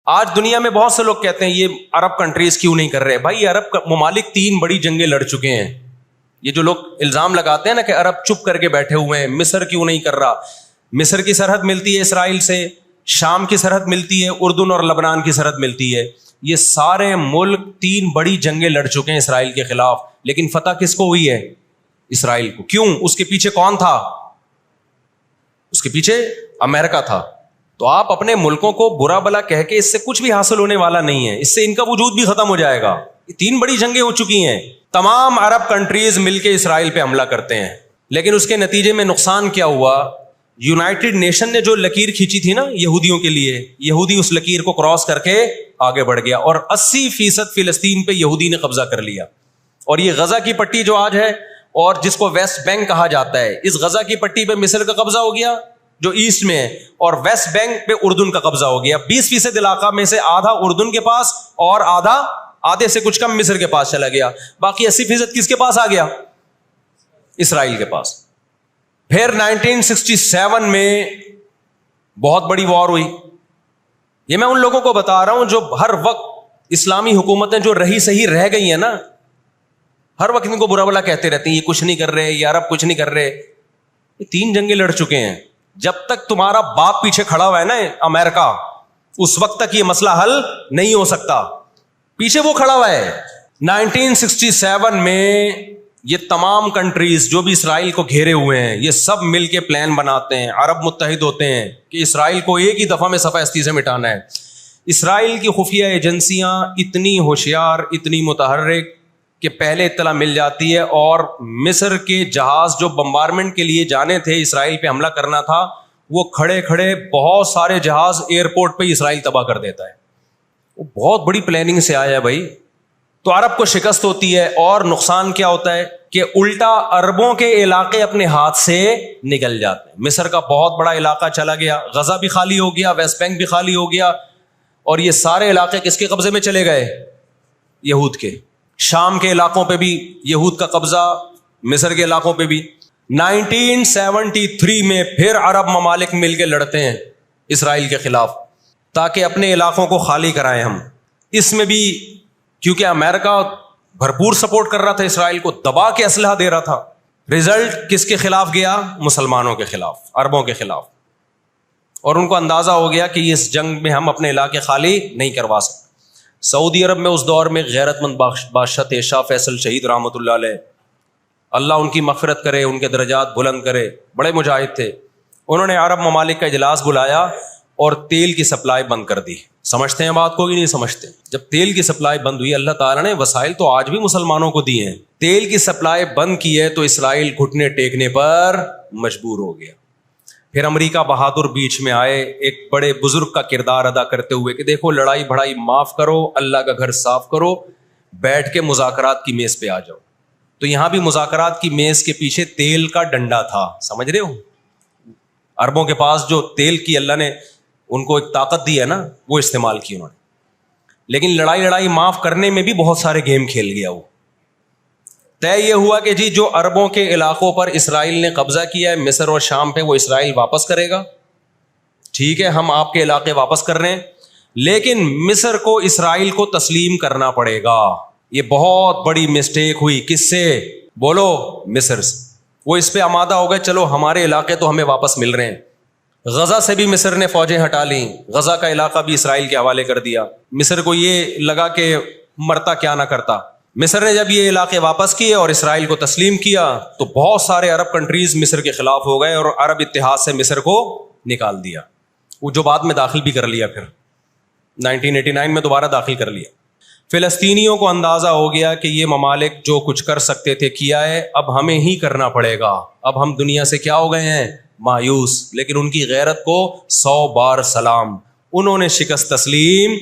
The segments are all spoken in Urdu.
آج دنیا میں بہت سے لوگ کہتے ہیں یہ عرب کنٹریز کیوں نہیں کر رہے. بھائی عرب ممالک 3 بڑی جنگیں لڑ چکے ہیں. یہ جو لوگ الزام لگاتے ہیں نا کہ عرب چپ کر کے بیٹھے ہوئے ہیں, مصر کیوں نہیں کر رہا. مصر کی سرحد ملتی ہے اسرائیل سے, شام کی سرحد ملتی ہے, اردن اور لبنان کی سرحد ملتی ہے. یہ سارے ملک 3 بڑی جنگیں لڑ چکے ہیں اسرائیل کے خلاف, لیکن فتح کس کو ہوئی ہے؟ اسرائیل کو. کیوں؟ اس کے پیچھے کون تھا؟ اس کے پیچھے امریکہ تھا. تو آپ اپنے ملکوں کو برا بلا کہہ کے اس سے کچھ بھی حاصل ہونے والا نہیں ہے, اس سے ان کا وجود بھی ختم ہو جائے گا. 3 بڑی جنگیں ہو چکی ہیں, تمام عرب کنٹریز مل کے اسرائیل پہ حملہ کرتے ہیں, لیکن اس کے نتیجے میں نقصان کیا ہوا؟ یونائٹڈ نیشن نے جو لکیر کھینچی تھی نا یہودیوں کے لیے, یہودی اس لکیر کو کراس کر کے آگے بڑھ گیا اور 80% فلسطین پہ یہودی نے قبضہ کر لیا. اور یہ غزہ کی پٹی جو آج ہے اور جس کو ویسٹ بینک کہا جاتا ہے, اس غزہ کی پٹی پہ مصر کا قبضہ ہو گیا جو ایسٹ میں ہے, اور ویسٹ بینک پہ اردن کا قبضہ ہو گیا. 20% علاقہ میں سے آدھا اردن کے پاس اور آدھے سے کچھ کم مصر کے پاس چلا گیا. باقی 80% کس کے پاس آ گیا؟ اسرائیل کے پاس. پھر 1967 میں بہت بڑی وار ہوئی. یہ میں ان لوگوں کو بتا رہا ہوں جو ہر وقت اسلامی حکومتیں جو رہی صحیح رہ گئی ہیں نا, ہر وقت ان کو برا بلا کہتے رہتے ہیں یہ کچھ نہیں کر رہے, یہ عرب کچھ نہیں کر رہے. یہ 3 جنگیں لڑ چکے ہیں. جب تک تمہارا باپ پیچھے کھڑا ہوا ہے نا امریکہ, اس وقت تک یہ مسئلہ حل نہیں ہو سکتا. پیچھے وہ کھڑا ہوا ہے. 1967 میں یہ تمام کنٹریز جو بھی اسرائیل کو گھیرے ہوئے ہیں, یہ سب مل کے پلان بناتے ہیں, عرب متحد ہوتے ہیں کہ اسرائیل کو ایک ہی دفعہ میں صفحہ ہستی سے مٹانا ہے. اسرائیل کی خفیہ ایجنسیاں اتنی ہوشیار, اتنی متحرک کہ پہلے اطلاع مل جاتی ہے, اور مصر کے جہاز جو بمبارمنٹ کے لیے جانے تھے, اسرائیل پہ حملہ کرنا تھا, وہ کھڑے کھڑے بہت سارے جہاز ایئرپورٹ پہ اسرائیل تباہ کر دیتا ہے. وہ بہت بڑی پلاننگ سے آیا ہے بھائی. تو عرب کو شکست ہوتی ہے, اور نقصان کیا ہوتا ہے کہ الٹا عربوں کے علاقے اپنے ہاتھ سے نکل جاتے ہیں. مصر کا بہت بڑا علاقہ چلا گیا, غزہ بھی خالی ہو گیا, ویسٹ بینک بھی خالی ہو گیا, اور یہ سارے علاقے کس کے قبضے میں چلے گئے؟ یہود کے. شام کے علاقوں پہ بھی یہود کا قبضہ, مصر کے علاقوں پہ بھی. 1973 میں پھر عرب ممالک مل کے لڑتے ہیں اسرائیل کے خلاف تاکہ اپنے علاقوں کو خالی کرائیں ہم. اس میں بھی کیونکہ امریکہ بھرپور سپورٹ کر رہا تھا اسرائیل کو, دبا کے اسلحہ دے رہا تھا. رزلٹ کس کے خلاف گیا؟ مسلمانوں کے خلاف, عربوں کے خلاف. اور ان کو اندازہ ہو گیا کہ اس جنگ میں ہم اپنے علاقے خالی نہیں کروا سکتے. سعودی عرب میں اس دور میں غیرت مند بادشاہ تھے شاہ فیصل شہید رحمۃ اللہ علیہ, اللہ ان کی مغفرت کرے, ان کے درجات بلند کرے, بڑے مجاہد تھے. انہوں نے عرب ممالک کا اجلاس بلایا اور تیل کی سپلائی بند کر دی. سمجھتے ہیں بات کو کہ نہیں سمجھتے؟ جب تیل کی سپلائی بند ہوئی, اللہ تعالیٰ نے وسائل تو آج بھی مسلمانوں کو دیے ہیں, تیل کی سپلائی بند کی ہے تو اسرائیل گھٹنے ٹیکنے پر مجبور ہو گیا. پھر امریکہ بہادر بیچ میں آئے ایک بڑے بزرگ کا کردار ادا کرتے ہوئے کہ دیکھو لڑائی بھڑائی معاف کرو, اللہ کا گھر صاف کرو, بیٹھ کے مذاکرات کی میز پہ آ جاؤ. تو یہاں بھی مذاکرات کی میز کے پیچھے تیل کا ڈنڈا تھا, سمجھ رہے ہو؟ عربوں کے پاس جو تیل کی اللہ نے ان کو ایک طاقت دی ہے نا, وہ استعمال کی انہوں نے. لیکن لڑائی معاف کرنے میں بھی بہت سارے گیم کھیل گیا. وہ طے یہ ہوا کہ جی جو عربوں کے علاقوں پر اسرائیل نے قبضہ کیا ہے مصر اور شام پہ, وہ اسرائیل واپس کرے گا. ٹھیک ہے, ہم آپ کے علاقے واپس کر رہے ہیں, لیکن مصر کو اسرائیل کو تسلیم کرنا پڑے گا. یہ بہت بڑی مسٹیک ہوئی. کس سے؟ بولو, مصر سے. وہ اس پہ آمادہ ہو گئے, چلو ہمارے علاقے تو ہمیں واپس مل رہے ہیں. غزہ سے بھی مصر نے فوجیں ہٹا لیں, غزہ کا علاقہ بھی اسرائیل کے حوالے کر دیا. مصر کو یہ لگا کہ مرتا کیا نہ کرتا. مصر نے جب یہ علاقے واپس کیے اور اسرائیل کو تسلیم کیا تو بہت سارے عرب کنٹریز مصر کے خلاف ہو گئے اور عرب اتحاد سے مصر کو نکال دیا. وہ جو بعد میں داخل بھی کر لیا, پھر 1989 میں دوبارہ داخل کر لیا. فلسطینیوں کو اندازہ ہو گیا کہ یہ ممالک جو کچھ کر سکتے تھے کیا ہے, اب ہمیں ہی کرنا پڑے گا. اب ہم دنیا سے کیا ہو گئے ہیں؟ مایوس. لیکن ان کی غیرت کو 100 بار سلام, انہوں نے شکست تسلیم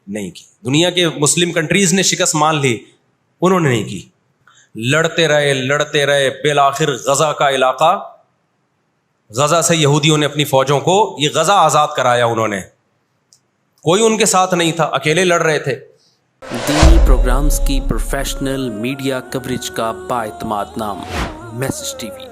نہیں کی. دنیا کے مسلم کنٹریز نے شکست مان لی, انہوں نے نہیں کی. لڑتے رہے بالآخر غزہ کا علاقہ, غزہ سے یہودیوں نے اپنی فوجوں کو یہ غزہ آزاد کرایا. انہوں نے, کوئی ان کے ساتھ نہیں تھا, اکیلے لڑ رہے تھے. دینی پروگرامز کی پروفیشنل میڈیا کوریج کا بااعتماد نام میسج ٹی وی.